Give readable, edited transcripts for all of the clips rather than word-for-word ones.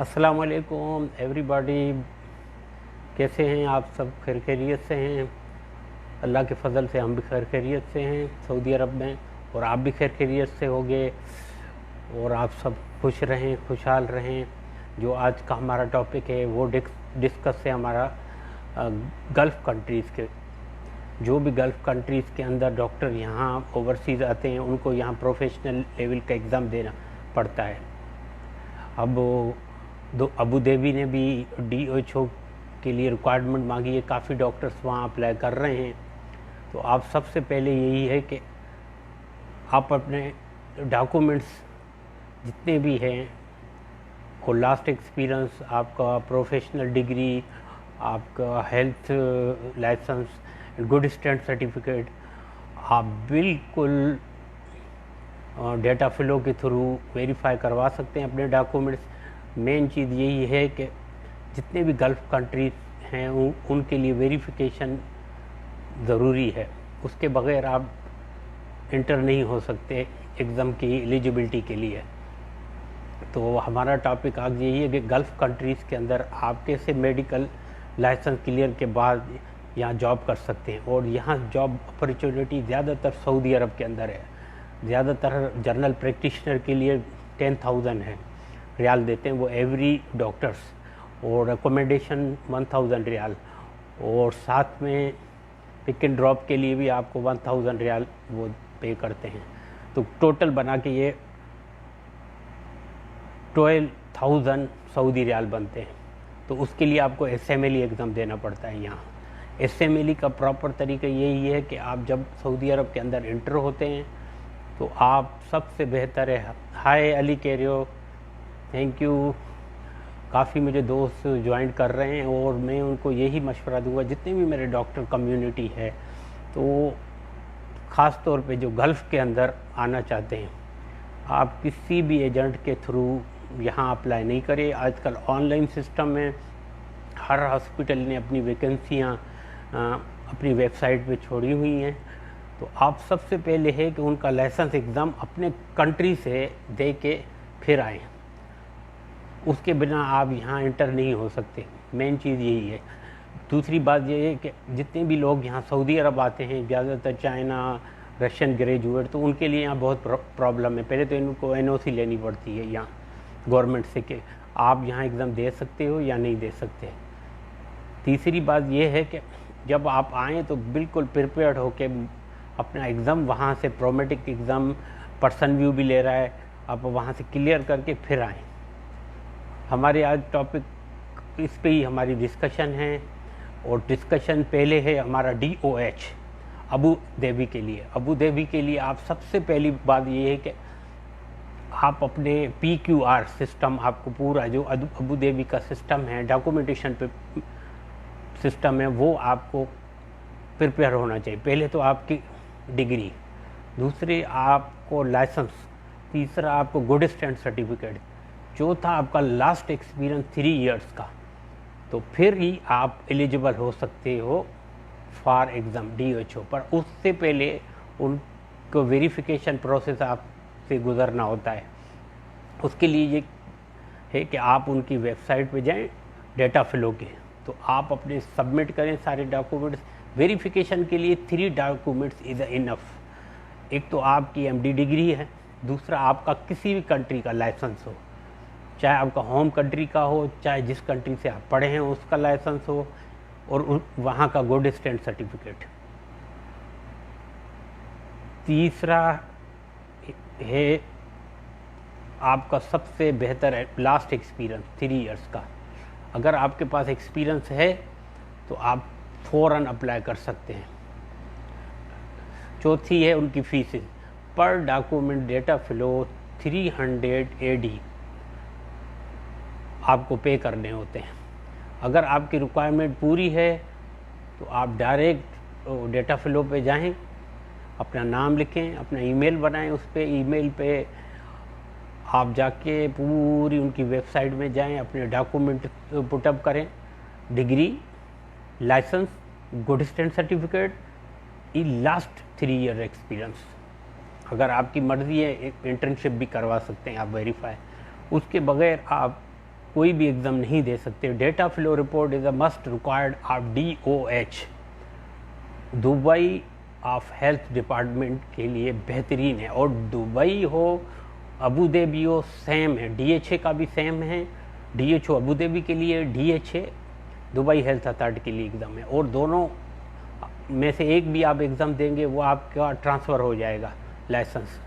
अस्सलाम वालेकुम एवरीबॉडी। कैसे हैं आप सब? खैर खैरियत से हैं? अल्लाह के फ़ज़ल से हम भी खैर खैरियत से हैं सऊदी अरब में, और आप भी खैर खैरियत से होंगे और आप सब खुश रहें, खुशहाल रहें। जो आज का हमारा टॉपिक है वो डिस्कस है हमारा गल्फ़ कंट्रीज़ के। जो भी गल्फ़ कंट्रीज़ के अंदर डॉक्टर यहाँ ओवरसीज़ आते हैं उनको यहाँ प्रोफेशनल लेवल का एग्ज़ाम देना पड़ता है। अब अबू धाबी ने भी DHO के लिए रिक्वायरमेंट मांगी है, काफ़ी डॉक्टर्स वहाँ अप्लाई कर रहे हैं। तो आप सबसे पहले यही है कि आप अपने डॉक्यूमेंट्स जितने भी हैं और लास्ट एक्सपीरियंस, आपका प्रोफेशनल डिग्री, आपका health licence, good stand certificate, आप बिल्कुल डेटा फ्लो के थ्रू वेरीफाई करवा सकते हैं अपने डॉक्यूमेंट्स। मेन चीज़ यही है कि जितने भी गल्फ़ कंट्रीज हैं उनके लिए वेरिफिकेशन ज़रूरी है, उसके बग़ैर आप इंटर नहीं हो सकते एग्ज़ाम की एलिजिबिलिटी के लिए। तो हमारा टॉपिक आज यही है कि गल्फ़ कंट्रीज़ के अंदर आप कैसे मेडिकल लाइसेंस क्लियर के बाद यहाँ जॉब कर सकते हैं। और यहाँ जॉब अपॉर्चुनिटी ज़्यादातर सऊदी अरब के अंदर है। ज़्यादातर जनरल प्रैक्टिशनर के लिए 10,000 है रियाल देते हैं वो एवरी डॉक्टर्स, और अकोमोडेशन 1,000 रियाल, और साथ में पिक एंड ड्रॉप के लिए भी आपको 1,000 रियाल वो पे करते हैं। तो टोटल बना के ये 12,000 सऊदी रियाल बनते हैं। तो उसके लिए आपको SMLE एग्ज़ाम देना पड़ता है यहाँ। SMLE का प्रॉपर तरीका यही है कि आप जब सऊदी अरब के अंदर इंटर होते हैं तो आप सबसे बेहतर है, हाय अली कैरियो, थैंक यू। काफ़ी मेरे दोस्त ज्वाइन कर रहे हैं और मैं उनको यही मशवरा दूंगा, जितने भी मेरे डॉक्टर कम्युनिटी है तो ख़ास तौर पे जो गल्फ़ के अंदर आना चाहते हैं, आप किसी भी एजेंट के थ्रू यहाँ अप्लाई नहीं करें। आजकल ऑनलाइन सिस्टम में हर हॉस्पिटल ने अपनी वैकेंसियाँ अपनी वेबसाइट पे छोड़ी हुई हैं। तो आप सबसे पहले है कि उनका लाइसेंस एग्ज़ाम अपने कंट्री से दे के फिर आएँ, उसके बिना आप यहाँ इंटर नहीं हो सकते। मेन चीज़ यही है। दूसरी बात ये है कि जितने भी लोग यहाँ सऊदी अरब आते हैं, ज़्यादातर चाइना, रशियन ग्रेजुएट, तो उनके लिए यहाँ बहुत प्रॉब्लम है। पहले तो इनको NOC लेनी पड़ती है यहाँ गवर्नमेंट से कि आप यहाँ एग्ज़ाम दे सकते हो या नहीं दे सकते। तीसरी बात ये है कि जब आप आएँ तो बिल्कुल प्रिपेयर्ड हो के अपना एग्ज़ाम वहाँ से, प्रोमेटिक एग्ज़ाम पर्सन व्यू भी ले रहा है, आप वहाँ से क्लियर करके फिर आएँ। हमारे आज टॉपिक इस पे ही हमारी डिस्कशन है, और डिस्कशन पहले है हमारा DOH अबू धाबी के लिए। अबू धाबी के लिए आप सबसे पहली बात ये है कि आप अपने PQR सिस्टम, आपको पूरा जो अबू धाबी का सिस्टम है, डॉक्यूमेंटेशन पे सिस्टम है, वो आपको प्रिपेयर होना चाहिए। पहले तो आपकी डिग्री, दूसरे आपको लाइसेंस, तीसरा आपको गुड स्टैंड सर्टिफिकेट, चौथा आपका लास्ट एक्सपीरियंस 3 इयर्स का। तो फिर ही आप एलिजिबल हो सकते हो फॉर एग्ज़ाम DHO। पर उससे पहले उनको वेरिफिकेशन प्रोसेस आपसे गुज़रना होता है। उसके लिए ये है कि आप उनकी वेबसाइट पे जाएं, डेटा फ्लो के, तो आप अपने सबमिट करें सारे डॉक्यूमेंट्स। वेरिफिकेशन के लिए 3 डॉक्यूमेंट्स इज़ इनफ। एक तो आपकी MD डिग्री है, दूसरा आपका किसी भी कंट्री का लाइसेंस हो, चाहे आपका होम कंट्री का हो, चाहे जिस कंट्री से आप पढ़े हैं उसका लाइसेंस हो, और वहाँ का गुड स्टैंड सर्टिफिकेट। तीसरा है आपका सबसे बेहतर लास्ट एक्सपीरियंस 3 इयर्स का। अगर आपके पास एक्सपीरियंस है तो आप फ़ौरन अप्लाई कर सकते हैं। चौथी है उनकी फीसेस, पर डॉक्यूमेंट डेटा फ्लो 300 AD आपको पे करने होते हैं। अगर आपकी रिक्वायरमेंट पूरी है तो आप डायरेक्ट डेटा फ्लो पे जाएं, अपना नाम लिखें, अपना ईमेल बनाएं, उस पे ईमेल पे आप जाके पूरी उनकी वेबसाइट में जाएं, अपने डॉक्यूमेंट पुटअप करें, degree, licence, good stand certificate, last 3 year experience. अगर आपकी मर्ज़ी है इंटर्नशिप भी करवा सकते हैं आप वेरीफाई। उसके बगैर आप कोई भी एग्ज़ाम नहीं दे सकते। Data flow report is a must required of DOH, Dubai of health department के लिए बेहतरीन है। और दुबई हो अबू धाबी हो सेम है, DHA का भी सेम है। DHO अबू धाबी के लिए, DHA दुबई हेल्थ अथॉरिटी के लिए एग्ज़ाम है। और दोनों में से एक भी आप एग्ज़ाम देंगे वो आपका ट्रांसफ़र हो जाएगा लाइसेंस।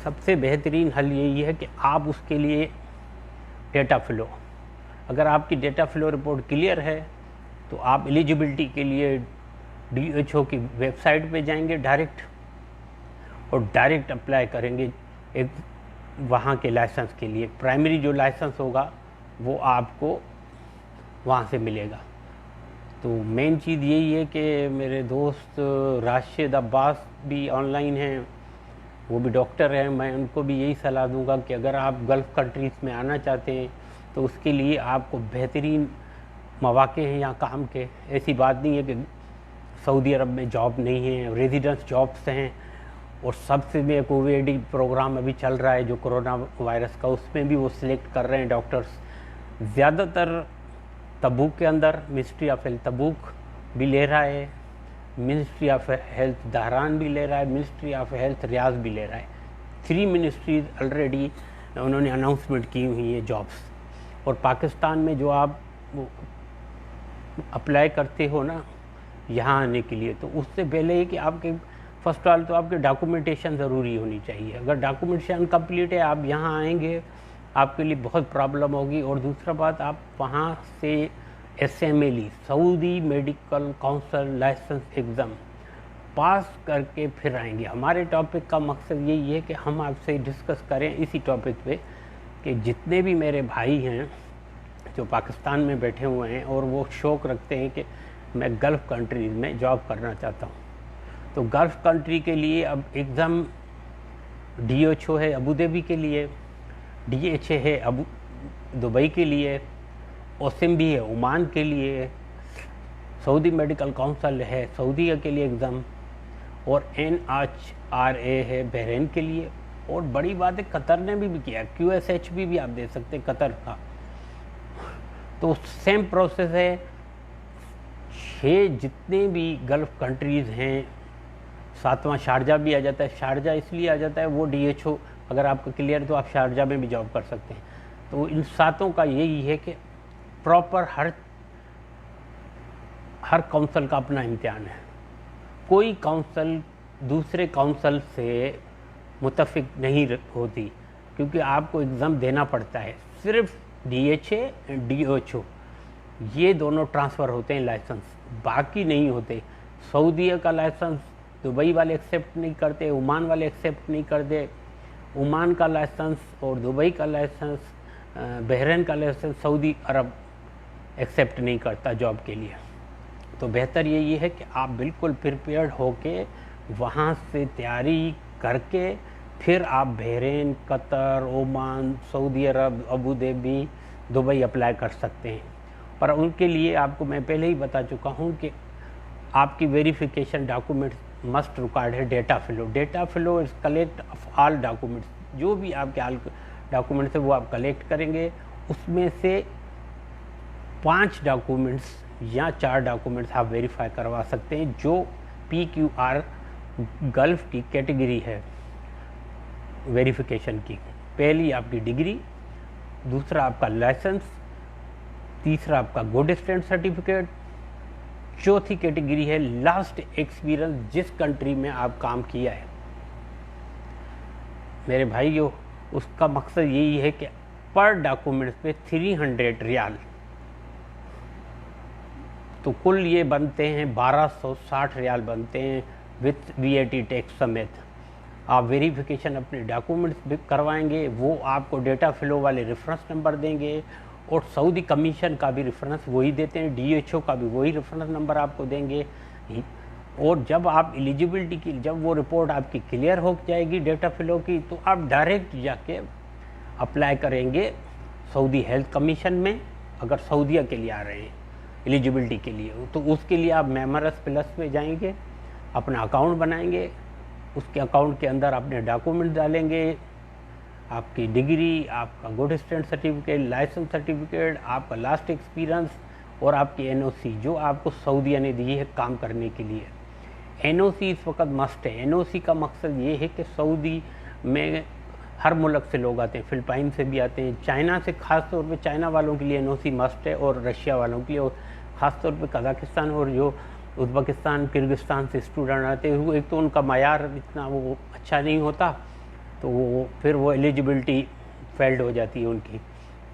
सबसे बेहतरीन हल यही है कि आप उसके लिए डेटा फ्लो, अगर आपकी डेटा फ्लो रिपोर्ट क्लियर है तो आप एलिजिबिलिटी के लिए DHO की वेबसाइट पे जाएंगे डायरेक्ट, और डायरेक्ट अप्लाई करेंगे एक वहाँ के लाइसेंस के लिए। प्राइमरी जो लाइसेंस होगा वो आपको वहाँ से मिलेगा। तो मेन चीज़ यही है कि मेरे दोस्त राशिद अब्बास भी ऑनलाइन हैं, वो भी डॉक्टर हैं। मैं उनको भी यही सलाह दूंगा कि अगर आप गल्फ़ कंट्रीज़ में आना चाहते हैं तो उसके लिए आपको बेहतरीन मौक़े हैं यहाँ काम के। ऐसी बात नहीं है कि सऊदी अरब में जॉब नहीं है, रेजिडेंस जॉब्स हैं। और सबसे में कोविड प्रोग्राम अभी चल रहा है जो कोरोना वायरस का, उसमें भी वो सिलेक्ट कर रहे हैं डॉक्टर्स। ज़्यादातर तबूक के अंदर मिनिस्ट्री ऑफ हेल्थ तबूक भी ले रहा है, मिनिस्ट्री ऑफ हेल्थ दहरान भी ले रहा है, मिनिस्ट्री ऑफ हेल्थ रियाज भी ले रहा है। 3 मिनिस्ट्रीज़ ऑलरेडी उन्होंने अनाउंसमेंट की हुई है जॉब्स। और पाकिस्तान में जो आप अप्लाई करते हो ना यहाँ आने के लिए, तो उससे पहले ही कि आपके फर्स्ट ऑल तो आपके डॉक्यूमेंटेशन ज़रूरी होनी चाहिए। अगर डॉक्यूमेंटेशन कंप्लीट है, आप यहाँ आएंगे आपके लिए बहुत प्रॉब्लम होगी। और दूसरा बात, आप वहाँ से SMLE Saudi medical council licence exam pass करके फिर आएंगे। हमारे टॉपिक का मकसद यही है कि हम आपसे डिस्कस करें इसी टॉपिक पे कि जितने भी मेरे भाई हैं जो पाकिस्तान में बैठे हुए हैं और वो शौक़ रखते हैं कि मैं गल्फ़ कंट्रीज़ में जॉब करना चाहता हूँ, तो गल्फ़ कंट्री के लिए अब एग्ज़ाम DHO है अबू धाबी के लिए, DHA है दुबई के लिए, OSIM भी है ओमान के लिए, सऊदी मेडिकल काउंसिल है सऊदी के लिए एग्ज़ाम, और NHRA है बहरीन के लिए। और बड़ी बात है कतर ने भी किया, QSHB भी आप दे सकते हैं कतर का। तो सेम प्रोसेस है। 6 जितने भी गल्फ़ कंट्रीज़ हैं, 7वां शारजा भी आ जाता है। शारजा इसलिए आ जाता है, वो DHO अगर आपका क्लियर तो आप शारजा में भी जॉब कर सकते हैं। तो इन 7 का यही है कि प्रॉपर हर काउंसिल का अपना इम्तिहान है। कोई काउंसिल दूसरे काउंसिल से मुत्तफिक नहीं होती, क्योंकि आपको एग्ज़ाम देना पड़ता है। सिर्फ DHA एंड DHO ये दोनों ट्रांसफ़र होते हैं लाइसेंस, बाकी नहीं होते। सऊदी का लाइसेंस दुबई वाले एक्सेप्ट नहीं करते, ओमान वाले एक्सेप्ट नहीं करते। ओमान का लाइसेंस और दुबई का लाइसेंस, बहरीन का लाइसेंस सऊदी अरब एक्सेप्ट नहीं करता जॉब के लिए। तो बेहतर यही है कि आप बिल्कुल प्रिपेयर्ड होके वहाँ से तैयारी करके फिर आप बहरीन, कतर, ओमान, सऊदी अरब, अबू धाबी, दुबई अप्लाई कर सकते हैं। पर उनके लिए आपको मैं पहले ही बता चुका हूँ कि आपकी वेरिफिकेशन डॉक्यूमेंट्स मस्ट रिक्वायर्ड है। Data flow, data flow is collect of all documents, जो भी आपके ऑल डॉक्यूमेंट्स है वो आप कलेक्ट करेंगे। उसमें से 5 डॉक्यूमेंट्स या 4 डॉक्यूमेंट्स आप वेरीफाई करवा सकते हैं जो PQR गल्फ़ की कैटेगरी है वेरिफिकेशन की। पहली आपकी डिग्री, दूसरा आपका लाइसेंस, तीसरा आपका गुड स्टैंड सर्टिफिकेट, चौथी कैटेगरी है लास्ट एक्सपीरियंस जिस कंट्री में आप काम किया है। मेरे भाइयों, उसका मकसद यही है कि पर डॉक्यूमेंट्स पे 300 रियाल, तो कुल ये बनते हैं 1260 रियाल बनते हैं विथ VAT टैक्स समेत। आप वेरिफिकेशन अपने डॉक्यूमेंट्स करवाएंगे, वो आपको डेटा फ्लो वाले रेफरेंस नंबर देंगे, और सऊदी कमीशन का भी रेफरेंस वही देते हैं, DHO का भी वही रेफरेंस नंबर आपको देंगे। और जब आप एलिजिबिलिटी की, जब वो रिपोर्ट आपकी क्लियर हो जाएगी डेटा फ्लो की, तो आप डायरेक्ट जाके अप्लाई करेंगे सऊदी हेल्थ कमीशन में। अगर सऊदीया के लिए आ रहे हैं एलिजिबिलिटी के लिए, तो उसके लिए आप मेमरस प्लस पे जाएंगे, अपना अकाउंट बनाएंगे, उसके अकाउंट के अंदर अपने डॉक्यूमेंट डालेंगे, आपकी डिग्री, आपका good stand certificate, licence certificate, आपका लास्ट एक्सपीरियंस और आपकी एनओसी जो आपको सऊदीया ने दी है काम करने के लिए। एनओसी इस वक्त मस्ट है। एनओसी का मकसद ये है कि सऊदी में हर मुल्क से लोग आते हैं, फिलिपाइन से भी आते हैं, चाइना से, ख़ास तौर पे चाइना वालों के लिए एनओसी मस्ट है और रशिया वालों के लिए, और ख़ास तौर पे कज़ाकिस्तान और जो उज़्बेकिस्तान, किर्गिस्तान से स्टूडेंट आते हैं, वो एक तो उनका मायार इतना वो अच्छा नहीं होता, तो वो फिर वो एलिजिबिलिटी फेल्ड हो जाती है उनकी।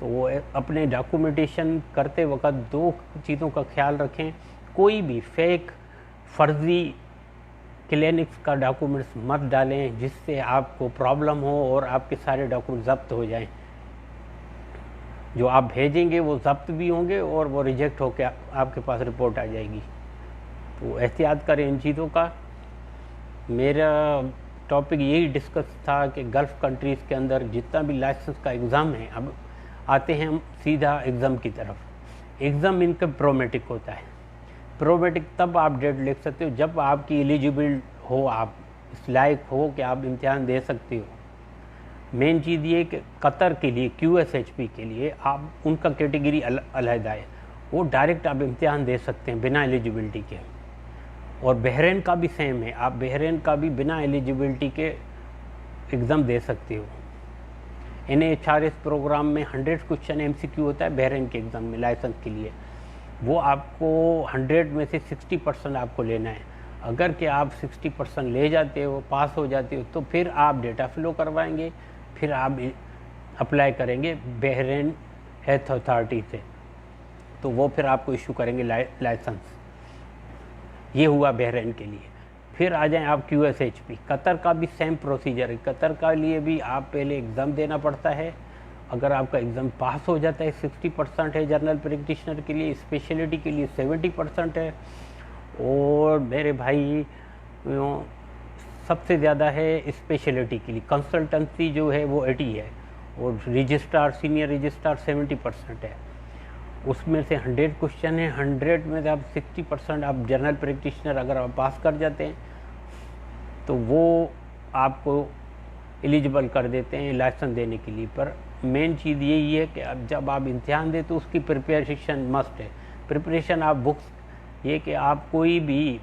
तो वो अपने डॉक्यूमेंटेशन करते वक्त दो चीज़ों का ख्याल रखें, कोई भी फेक फर्जी क्लिनिक्स का डॉक्यूमेंट्स मत डालें जिससे आपको प्रॉब्लम हो और आपके सारे डॉक्यूमेंट जब्त हो जाएं। जो आप भेजेंगे वो जब्त भी होंगे और वो रिजेक्ट होकर आपके पास रिपोर्ट आ जाएगी। तो एहतियात करें इन चीज़ों का। मेरा टॉपिक यही डिस्कस था कि गल्फ़ कंट्रीज़ के अंदर जितना भी लाइसेंस का एग्ज़ाम है, अब आते हैं हम सीधा एग्ज़ाम की तरफ। एग्ज़ाम इनका प्रोमेटिक होता है। प्रोमेटिक तब आप डेट लिख सकते हो जब आपकी एलिजिबल हो, आप इस लायक हो कि आप इम्तिहान दे सकते हो। मेन चीज़ ये कि कतर के लिए, QSHP के लिए आप उनका कैटेगरी अलहदा है, वो डायरेक्ट आप इम्तिहान दे सकते हैं बिना एलिजिबिलिटी के। और बहरीन का भी सेम है, आप बहरीन का भी बिना एलिजिबिलिटी के एग्ज़ाम दे सकते हो। NHRS प्रोग्राम में 100 क्वेश्चन MCQ होता है बहरीन के एग्ज़ाम में लाइसेंस के लिए, वो आपको 100 में से 60% आपको लेना है। अगर कि आप 60% ले जाते हो, पास हो जाते हो, तो फिर आप डेटा फ्लो करवाएंगे, फिर आप अप्लाई करेंगे बहरीन हेल्थ अथॉरिटी से, तो वो फिर आपको इशू करेंगे लाइसेंस। ये हुआ बहरीन के लिए। फिर आ जाएं आप QSHP। कतर का भी सेम प्रोसीजर है। कतर का लिए भी आप पहले एग्ज़ाम देना पड़ता है। अगर आपका एग्ज़ाम पास हो जाता है, 60% है जनरल प्रैक्टिशनर के लिए, स्पेशलिटी के लिए 70% है, और मेरे भाई सबसे ज़्यादा है स्पेशलिटी के लिए। कंसल्टेंसी जो है वो 80 है, और रजिस्ट्रार, सीनियर रजिस्ट्रार 70% है। उसमें से 100 क्वेश्चन है, 100 में से आप 60% आप जनरल प्रैक्टिशनर अगर आप पास कर जाते हैं तो वो आपको एलिजिबल कर देते हैं लाइसेंस देने के लिए। पर मेन चीज़ यही है कि अब जब आप इम्तिहान दें तो उसकी प्रिपरेशन मस्ट है। प्रिपरेशन आप बुक्स, ये कि आप कोई भी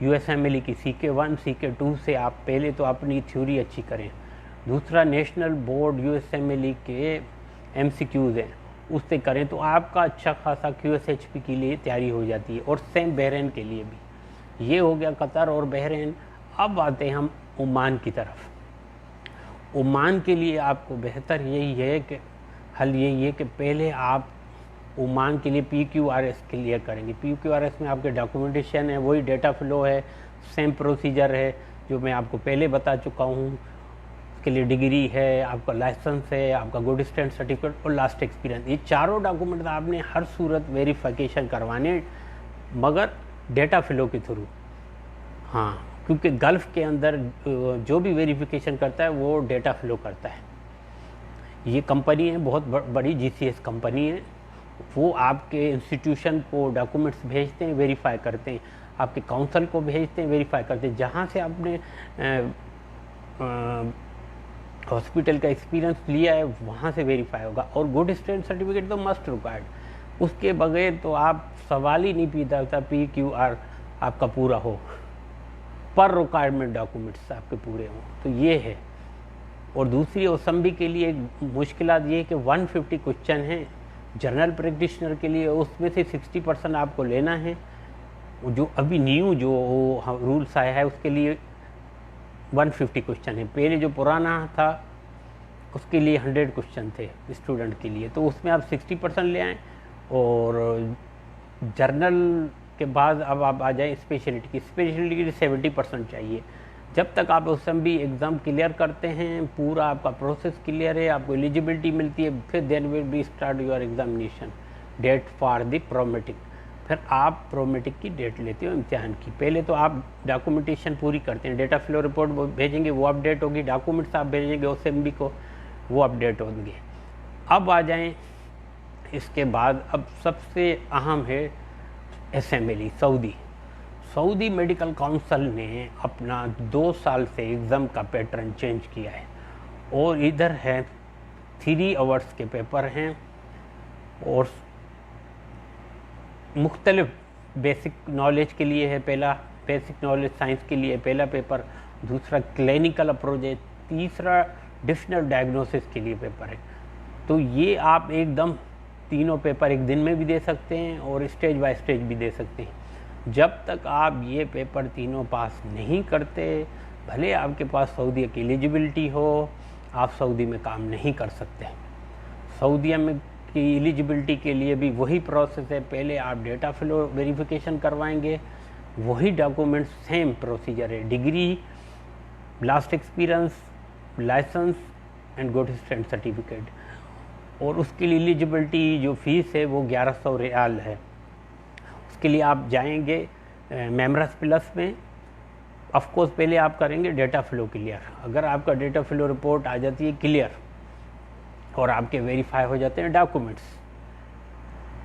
USMLE की CK1, CK2 से आप पहले तो अपनी थ्योरी अच्छी करें। दूसरा, नेशनल बोर्ड USMLE के MCQs हैं, उससे करें तो आपका अच्छा खासा QSHP के लिए तैयारी हो जाती है। और सेम बहरीन के लिए भी। ये हो गया कतर और बहरीन। अब आते हैं हम ओमान की तरफ। ओमान के लिए आपको बेहतर यही है कि हल यही है कि पहले आप ओमान के लिए PQRS क्लियर करेंगे। PQRS में आपके डॉक्यूमेंटेशन है, वही डेटा फ्लो है, सेम प्रोसीजर है जो मैं आपको पहले बता चुका हूँ। उसके लिए डिग्री है, आपका लाइसेंस है, आपका गुड स्टैंड सर्टिफिकेट और लास्ट एक्सपीरियंस। ये चारों डॉक्यूमेंट आपने हर सूरत वेरिफिकेशन करवाने, मगर डेटा फ्लो के थ्रू। हाँ, क्योंकि गल्फ़ के अंदर जो भी वेरिफिकेशन करता है वो डेटा फ्लो करता है। ये कंपनी है, बहुत बड़ी GCS कंपनी है। वो आपके इंस्टीट्यूशन को डॉक्यूमेंट्स भेजते हैं, वेरीफाई करते हैं, आपके काउंसिल को भेजते हैं, वेरीफाई करते हैं। जहाँ से आपने हॉस्पिटल का एक्सपीरियंस लिया है वहाँ से वेरीफाई होगा। और गुड स्टैंड सर्टिफिकेट तो मस्ट रिक्वायर्ड, उसके बगैर तो आप सवाल ही नहीं पैदा होता PQR आपका पूरा हो, पर रिक्वायरमेंट डॉक्यूमेंट्स आपके पूरे हों। तो ये है। और दूसरी OSMB के लिए मुश्किलात ये है कि 150 क्वेश्चन हैं जनरल प्रैक्टिशनर के लिए, उसमें से 60% आपको लेना है। जो अभी न्यू जो रूल्स आया है उसके लिए 150 क्वेश्चन है। पहले जो पुराना था उसके लिए 100 क्वेश्चन थे स्टूडेंट के लिए, तो उसमें आप 60% ले आएँ। और जर्नल के बाद अब आप आ जाएँ स्पेशलिटी की। स्पेशलिटी के लिए 70% चाहिए। जब तक आप OSMB एग्ज़ाम क्लियर करते हैं, पूरा आपका प्रोसेस क्लियर है, आपको एलिजिबिलिटी मिलती है, फिर then will be start your examination date for the Prometric. फिर आप प्रोमेटिक की डेट लेते हो इम्तिहान की। पहले तो आप डॉक्यूमेंटेशन पूरी करते हैं, डेटा फ्लो रिपोर्ट भेजेंगे, वो अपडेट होगी, डॉक्यूमेंट्स आप भेजेंगे OSMB को, वो अपडेट होंगे। अब आ जाएं इसके बाद, अब सबसे अहम है SMLE सऊदी मेडिकल काउंसिल ने अपना 2 साल से एग्ज़ाम का पैटर्न चेंज किया है। और इधर है 3 आवर्स के पेपर हैं और मुख्तलिफ बेसिक नॉलेज के लिए है पहला, बेसिक नॉलेज साइंस के लिए पहला पेपर, दूसरा क्लिनिकल अप्रोच है, तीसरा डिफरेंशियल डायग्नोसिस के लिए पेपर है। तो ये आप एकदम तीनों पेपर एक दिन में भी दे सकते हैं और स्टेज बाय स्टेज भी दे सकते हैं। जब तक आप ये पेपर तीनों पास नहीं करते, भले आपके पास सऊदी की एलिजिबिलिटी हो, आप सऊदी में काम नहीं कर सकते। सऊदीया में की एलिजिबिलिटी के लिए भी वही प्रोसेस है, पहले आप डेटा फ्लो वेरिफिकेशन करवाएंगे, वही डॉक्यूमेंट्स सेम प्रोसीजर है, degree, last experience, licence and good stand certificate. और उसके लिए एलिजिबिलिटी जो फ़ीस है वो 1100 रियाल है। उसके लिए आप जाएंगे मेमरस प्लस में, ऑफ कोर्स पहले आप करेंगे डेटा फ्लो क्लियर। अगर आपका डेटा फ्लो रिपोर्ट आ जाती है क्लियर और आपके वेरीफाई हो जाते हैं डॉक्यूमेंट्स,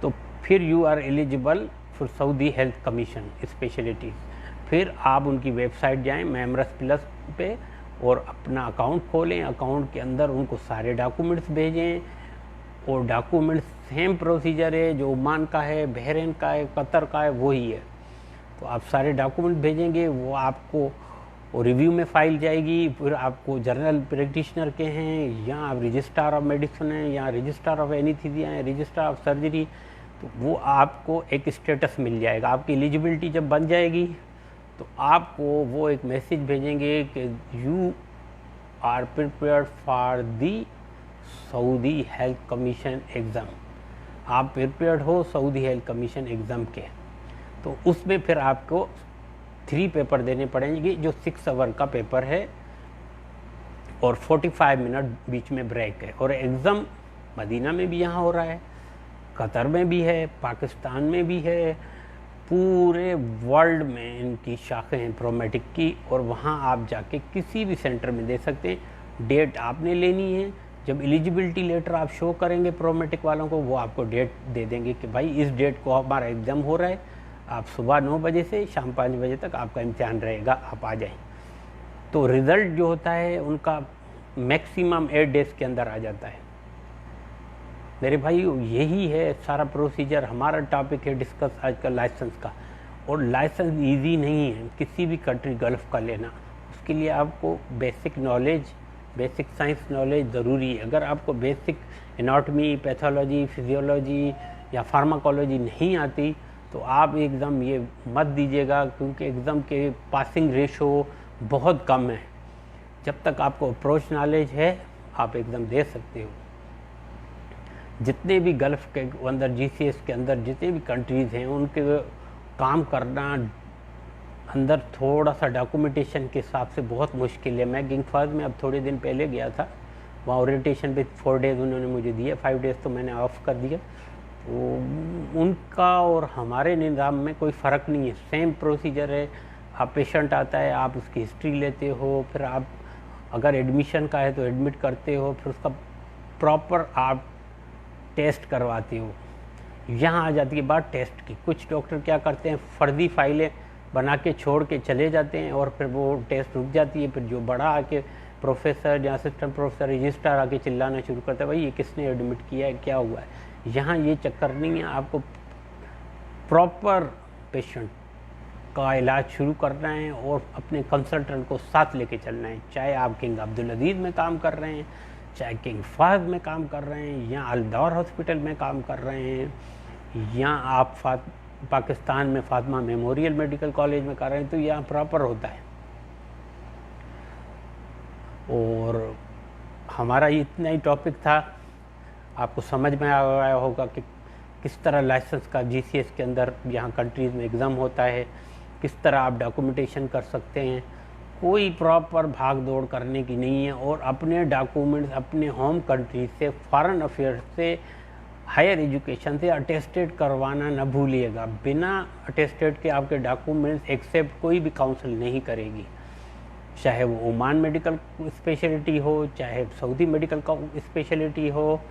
तो फिर you are eligible for Saudi health commission specialities. फिर आप उनकी वेबसाइट जाएं मेमरस प्लस पे और अपना अकाउंट खोलें, अकाउंट के अंदर उनको सारे डॉक्यूमेंट्स भेजें और डॉक्यूमेंट्स सेम प्रोसीजर है जो ओमान का है, बहरीन का है, कतर का है, वही है। तो आप सारे डॉक्यूमेंट भेजेंगे, वो आपको रिव्यू में फाइल जाएगी। फिर आपको जर्नल प्रैक्टिशनर के हैं या आप रजिस्ट्रार ऑफ मेडिसिन हैं या रजिस्ट्रार ऑफ एनीस्थीसिया हैं, रजिस्ट्रार ऑफ सर्जरी, तो वो आपको एक स्टेटस मिल जाएगा। आपकी एलिजिबिलिटी जब बन जाएगी तो आपको वो एक मैसेज भेजेंगे कि you are prepared for the Saudi health commission exam. आप प्रिपेयर्ड हो सऊदी हेल्थ कमीशन एग्ज़ाम के। तो उसमें फिर आपको 3 पेपर देने पड़ेंगे जो 6 आवर का पेपर है और 45 मिनट बीच में ब्रेक है। और एग्ज़ाम मदीना में भी यहाँ हो रहा है, कतर में भी है, पाकिस्तान में भी है, पूरे वर्ल्ड में इनकी शाखें हैं प्रोमेटिक की। और वहाँ आप जाके किसी भी सेंटर में दे सकते हैं। डेट आपने लेनी है, जब एलिजिबिलिटी लेटर आप शो करेंगे प्रोमेटिक वालों को, वो आपको डेट दे देंगे कि भाई इस डेट को हमारा एग्ज़ाम हो रहा है, आप सुबह 9 बजे से शाम 5 बजे तक आपका इम्तिहान रहेगा, आप आ जाएं। तो रिज़ल्ट जो होता है उनका मैक्सिमम 8 डेज़ के अंदर आ जाता है। मेरे भाई यही है सारा प्रोसीजर। हमारा टॉपिक है डिस्कस आज का लाइसेंस का। और लाइसेंस इजी नहीं है किसी भी कंट्री गल्फ़ का लेना। उसके लिए आपको basic knowledge, basic science knowledge ज़रूरी है। अगर आपको बेसिक एनाटॉमी, पैथोलॉजी, फिजियोलॉजी या फार्माकोलॉजी नहीं आती तो आप एग्ज़ाम ये मत दीजिएगा, क्योंकि एग्ज़ाम के पासिंग रेशो बहुत कम है। जब तक आपको अप्रोच नॉलेज है आप एग्ज़ाम दे सकते हो। जितने भी गल्फ़ के अंदर, GCS के अंदर जितने भी कंट्रीज़ हैं, उनके काम करना अंदर थोड़ा सा डॉक्यूमेंटेशन के हिसाब से बहुत मुश्किल है। मैं किंग-फायद में अब थोड़े दिन पहले गया था, वहाँ ओरिएंटेशन पे 4 डेज़ उन्होंने मुझे दिए, 5 डेज़ तो मैंने ऑफ कर दिया। तो उनका और हमारे निज़ाम में कोई फ़र्क नहीं है, सेम प्रोसीजर है। आप पेशेंट आता है, आप उसकी हिस्ट्री लेते हो, फिर आप अगर एडमिशन का है तो एडमिट करते हो, फिर उसका प्रॉपर आप टेस्ट करवाते हो। यहाँ आ जाती है बात टेस्ट की। कुछ डॉक्टर क्या करते हैं, फर्जी फाइलें बना के छोड़ के चले जाते हैं और फिर वो टेस्ट रुक जाती है। फिर जो बड़ा आके प्रोफेसर या असिस्टेंट प्रोफेसर, रजिस्ट्रार आके चिल्लाना शुरू करता है, भाई ये किसने एडमिट किया है, क्या हुआ है। यहाँ ये चक्कर नहीं है। आपको प्रॉपर पेशेंट का इलाज शुरू करना है और अपने कंसल्टेंट को साथ लेके चलना है। चाहे आप किंग अब्दुल अजीज़ में काम कर रहे हैं, चाहे किंग फाहद में काम कर रहे हैं, या अल-दौर हॉस्पिटल में काम कर रहे हैं, या आप पाकिस्तान में फातिमा मेमोरियल मेडिकल कॉलेज में कर रहे हैं, तो यहाँ प्रॉपर होता है। और हमारा इतना ही टॉपिक था। आपको समझ में आया होगा कि किस तरह लाइसेंस का GCS के अंदर यहाँ कंट्रीज़ में एग्ज़ाम होता है, किस तरह आप डॉक्यूमेंटेशन कर सकते हैं। कोई प्रॉपर भाग दौड़ करने की नहीं है। और अपने डॉक्यूमेंट्स अपने होम कंट्री से, फॉरेन अफेयर्स से, हायर एजुकेशन से अटेस्टेड करवाना न भूलिएगा। बिना अटेस्टेड के आपके डॉक्यूमेंट्स एक्सेप्ट कोई भी काउंसिल नहीं करेगी। चाहे वो ओमान मेडिकल स्पेशलिटी हो, चाहे सऊदी मेडिकल का स्पेशलिटी हो,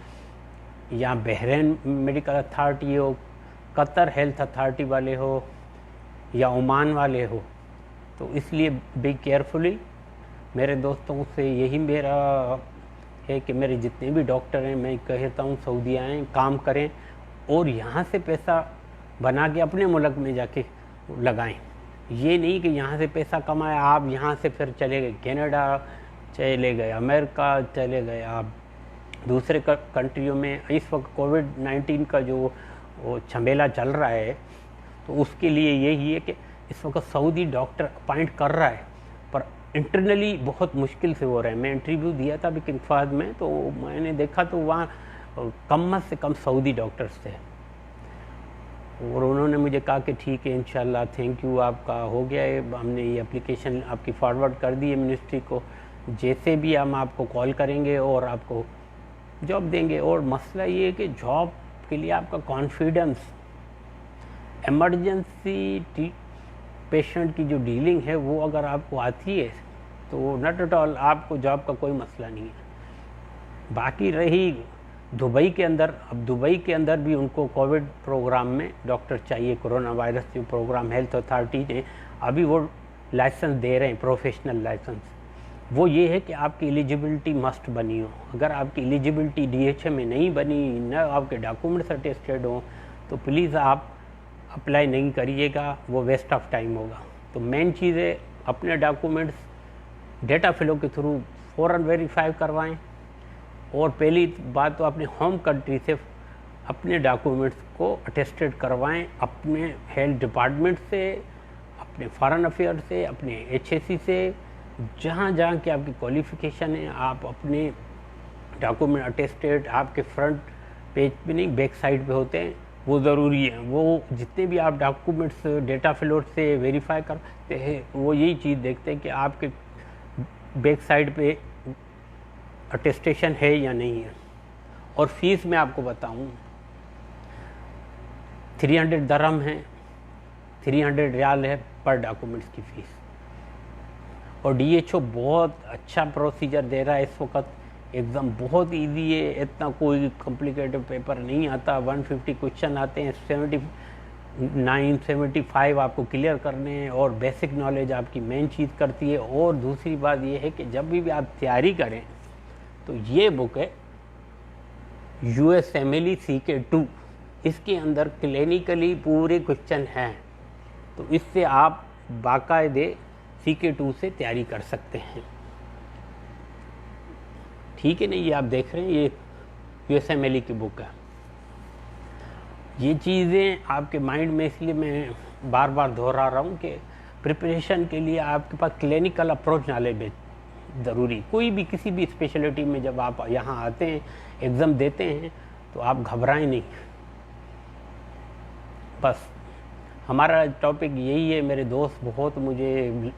या बहरीन मेडिकल अथॉरिटी हो, कतर हेल्थ अथॉरिटी वाले हो, या ओमान वाले हो। तो इसलिए बी केयरफुली। मेरे दोस्तों से यही मेरा है कि मेरे जितने भी डॉक्टर हैं, मैं कहता हूँ सऊदी आएँ, काम करें और यहाँ से पैसा बना के अपने मुल्क में जाके लगाएं। ये नहीं कि यहाँ से पैसा कमाया आप यहाँ से फिर चले गए कनाडा, चले गए अमेरिका, चले गए आप दूसरे कंट्रियों में। इस वक्त कोविड-19 का जो वो झमेला चल रहा है, तो उसके लिए यही है कि इस वक्त सऊदी डॉक्टर अपॉइंट कर रहा है, पर इंटरनली बहुत मुश्किल से हो रहे हैं। मैं इंटरव्यू दिया था अभी किंग फहद में, तो मैंने देखा तो वहाँ कम से कम सऊदी डॉक्टर्स थे और उन्होंने मुझे कहा कि ठीक है इंशाल्लाह, थैंक यू, आपका हो गया है, हमने ये एप्लीकेशन आपकी फॉरवर्ड कर दी है मिनिस्ट्री को, जैसे भी हम आपको कॉल करेंगे और आपको जॉब देंगे। और मसला ये है कि जॉब के लिए आपका कॉन्फिडेंस, इमरजेंसी पेशेंट की जो डीलिंग है वो अगर आपको आती है तो नॉट एट ऑल आपको जॉब का कोई मसला नहीं है। बाकी रही दुबई के अंदर, अब दुबई के अंदर भी उनको कोविड प्रोग्राम में डॉक्टर चाहिए। कोरोना वायरस जो प्रोग्राम हेल्थ अथॉरिटी ने अभी वो लाइसेंस दे रहे हैं, प्रोफेशनल लाइसेंस। वो ये है कि आपकी एलिजिबिलिटी मस्ट बनी हो। अगर आपकी एलिजिबिलिटी DHA में नहीं बनी, न आपके डॉक्यूमेंट्स अटेस्टेड हो, तो प्लीज़ आप अप्लाई नहीं करिएगा, वो वेस्ट ऑफ टाइम होगा। तो मेन चीज़ है अपने डॉक्यूमेंट्स डेटा फ्लो के थ्रू फ़ौरन वेरीफाई करवाएं। और पहली बात तो अपने होम कंट्री से अपने डॉक्यूमेंट्स को अटेस्टेड करवाएं, अपने हेल्थ डिपार्टमेंट से, अपने फॉरेन अफेयर से, अपने HSC से, जहाँ जहाँ की आपकी क्वालिफ़िकेशन है, आप अपने डॉक्यूमेंट अटेस्टेड आपके फ्रंट पेज पे नहीं बैक साइड पे होते हैं, वो ज़रूरी है। वो जितने भी आप डॉक्यूमेंट्स डेटा फ्लो से वेरीफाई करते हैं, वो यही चीज़ देखते हैं कि आपके बैक साइड पे अटेस्टेशन है या नहीं है। और फीस मैं आपको बताऊं, 300 दरहम है, 300 रियाल है पर डॉक्यूमेंट्स की फ़ीस। और DHO बहुत अच्छा प्रोसीजर दे रहा है इस वक्त, एकदम बहुत इजी है, इतना कोई कॉम्प्लिकेटेड पेपर नहीं आता। 150 क्वेश्चन आते हैं, 75 आपको क्लियर करने हैं, और बेसिक नॉलेज आपकी मेन चीज़ करती है। और दूसरी बात ये है कि जब भी आप तैयारी करें तो ये बुक है USMLE CK2, इसके अंदर क्लिनिकली पूरे क्वेश्चन हैं, तो इससे आप बाकायदे CK2 से तैयारी कर सकते हैं। ठीक है ना, ये आप देख रहे हैं, ये USMLE की बुक है। ये चीज़ें आपके माइंड में, इसलिए मैं बार बार दोहरा रहा हूँ कि प्रिपरेशन के लिए आपके पास क्लिनिकल अप्रोच नॉलेज ज़रूरी। कोई भी किसी भी स्पेशलिटी में जब आप यहाँ आते हैं, एग्ज़ाम देते हैं, तो आप घबराएं नहीं। बस हमारा टॉपिक यही है। मेरे दोस्त बहुत मुझे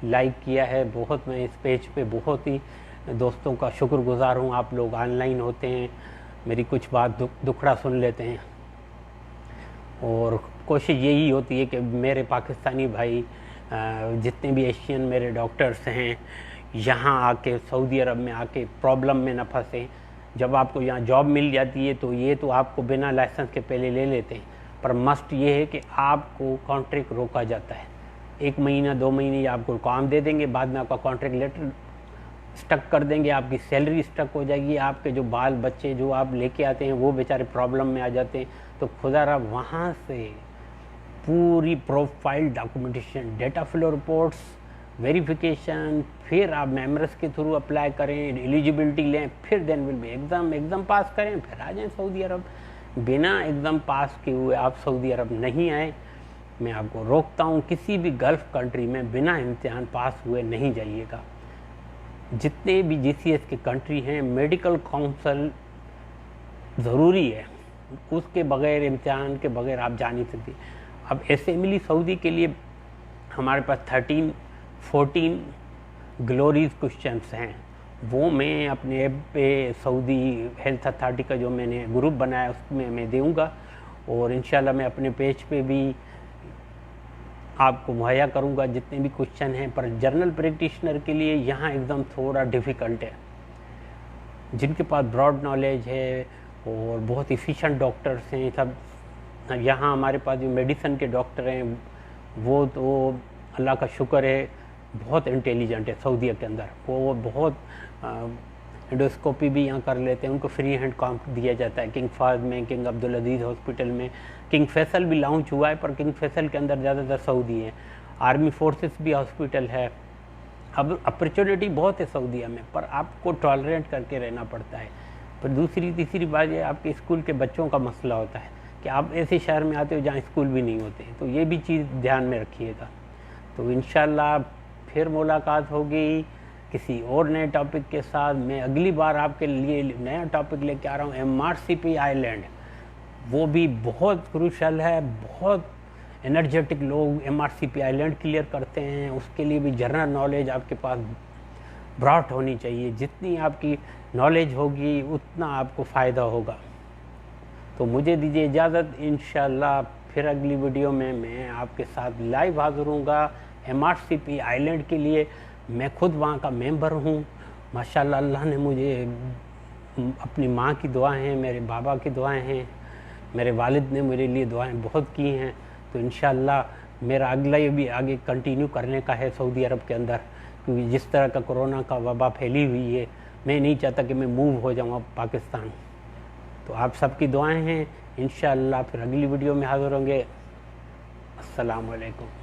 लाइक किया है, बहुत मैं इस पेज पे बहुत ही दोस्तों का शुक्रगुजार हूँ। आप लोग ऑनलाइन होते हैं, मेरी कुछ बात दुखड़ा सुन लेते हैं, और कोशिश यही होती है कि मेरे पाकिस्तानी भाई जितने भी एशियन मेरे डॉक्टर्स हैं, यहाँ आके सऊदी अरब में आके प्रॉब्लम में न फंसे। जब आपको यहाँ जॉब मिल जाती है तो ये तो आपको बिना लाइसेंस के पहले ले लेते हैं, पर मस्ट ये है कि आपको कॉन्ट्रैक्ट रोका जाता है। 1 महीना 2 महीने आपको काम दे देंगे, बाद में आपका कॉन्ट्रैक्ट लेटर स्टक कर देंगे, आपकी सैलरी स्टक हो जाएगी, आपके जो बाल बच्चे जो आप लेके आते हैं वो बेचारे प्रॉब्लम में आ जाते हैं। तो खुदा रहा वहाँ से पूरी profile documentation, data flow reports, verification, फिर आप मेंबर्स के थ्रू अप्लाई करें, एलिजिबिलिटी लें, फिर then will be exam pass करें, फिर आ जाएं सऊदी अरब। बिना एग्ज़ाम पास किए हुए आप सऊदी अरब नहीं आए, मैं आपको रोकता हूँ। किसी भी गल्फ़ कंट्री में बिना इम्तिहान पास हुए नहीं जाइएगा। जितने भी GCS के कंट्री हैं, मेडिकल काउंसिल ज़रूरी है, उसके बगैर, इम्तिहान के बगैर आप जा नहीं सकती। अब SMLE सऊदी के लिए हमारे पास 13-14 ग्लोरीज क्वेश्चंस हैं, वो मैं अपने ऐप पे सऊदी हेल्थ अथॉरिटी का जो मैंने ग्रुप बनाया उसमें मैं दूँगा, और इंशाल्लाह मैं अपने पेज पे भी आपको मुहैया करूँगा जितने भी क्वेश्चन हैं। पर जनरल प्रैक्टिशनर के लिए यहाँ एग्ज़ाम थोड़ा डिफ़िकल्ट है। जिनके पास ब्रॉड नॉलेज है और बहुत इफ़िशेंट डॉक्टर्स हैं सब, यहाँ हमारे पास जो मेडिसिन के डॉक्टर हैं वो तो अल्लाह का शुक्र है बहुत इंटेलिजेंट है सऊदीया के अंदर। वो बहुत एंडोस्कोपी भी यहाँ कर लेते हैं, उनको फ्री हैंड काम दिया जाता है। किंग फाहद में, किंग अब्दुल अजीज़ हॉस्पिटल में, किंग फैसल भी लॉन्च हुआ है, पर किंग फैसल के अंदर ज़्यादातर सऊदी हैं। आर्मी फोर्सेस भी हॉस्पिटल है। अब अपॉर्चुनिटी बहुत है सऊदीया में, पर आपको टॉलरेट करके रहना पड़ता है। पर दूसरी तीसरी बात ये आपके स्कूल के बच्चों का मसला होता है कि आप ऐसे शहर में आते हो जहाँ स्कूल भी नहीं होते, तो ये भी चीज़ ध्यान में रखिएगा। तो इंशाल्लाह फिर मुलाकात होगी किसी और नए टॉपिक के साथ। मैं अगली बार आपके लिए नया टॉपिक लेके आ रहा हूँ, MRCP आइलैंड। वो भी बहुत क्रूशल है, बहुत एनर्जेटिक लोग MRCP आइलैंड क्लियर करते हैं। उसके लिए भी जनरल नॉलेज आपके पास ब्रॉड होनी चाहिए। जितनी आपकी नॉलेज होगी उतना आपको फ़ायदा होगा। तो मुझे दीजिए इजाज़त, इंशाल्लाह फिर अगली वीडियो में मैं आपके साथ लाइव हाज़िर हूँगा MRCP आइलैंड के लिए। मैं खुद वहाँ का मेंबर हूँ माशाल्लाह। अल्लाह ने मुझे, अपनी माँ की दुआएं हैं, मेरे बाबा की दुआएं हैं, मेरे वालिद ने मेरे लिए दुआएं बहुत की हैं। तो इंशाल्लाह मेरा अगला ये भी आगे कंटिन्यू करने का है सऊदी अरब के अंदर, क्योंकि जिस तरह का कोरोना का वबा फैली हुई है, मैं नहीं चाहता कि मैं मूव हो जाऊँ पाकिस्तान। तो आप सबकी दुआएं हैं। इंशाल्लाह फिर अगली वीडियो में हाज़िर होंगे। अस्सलाम वालेकुम।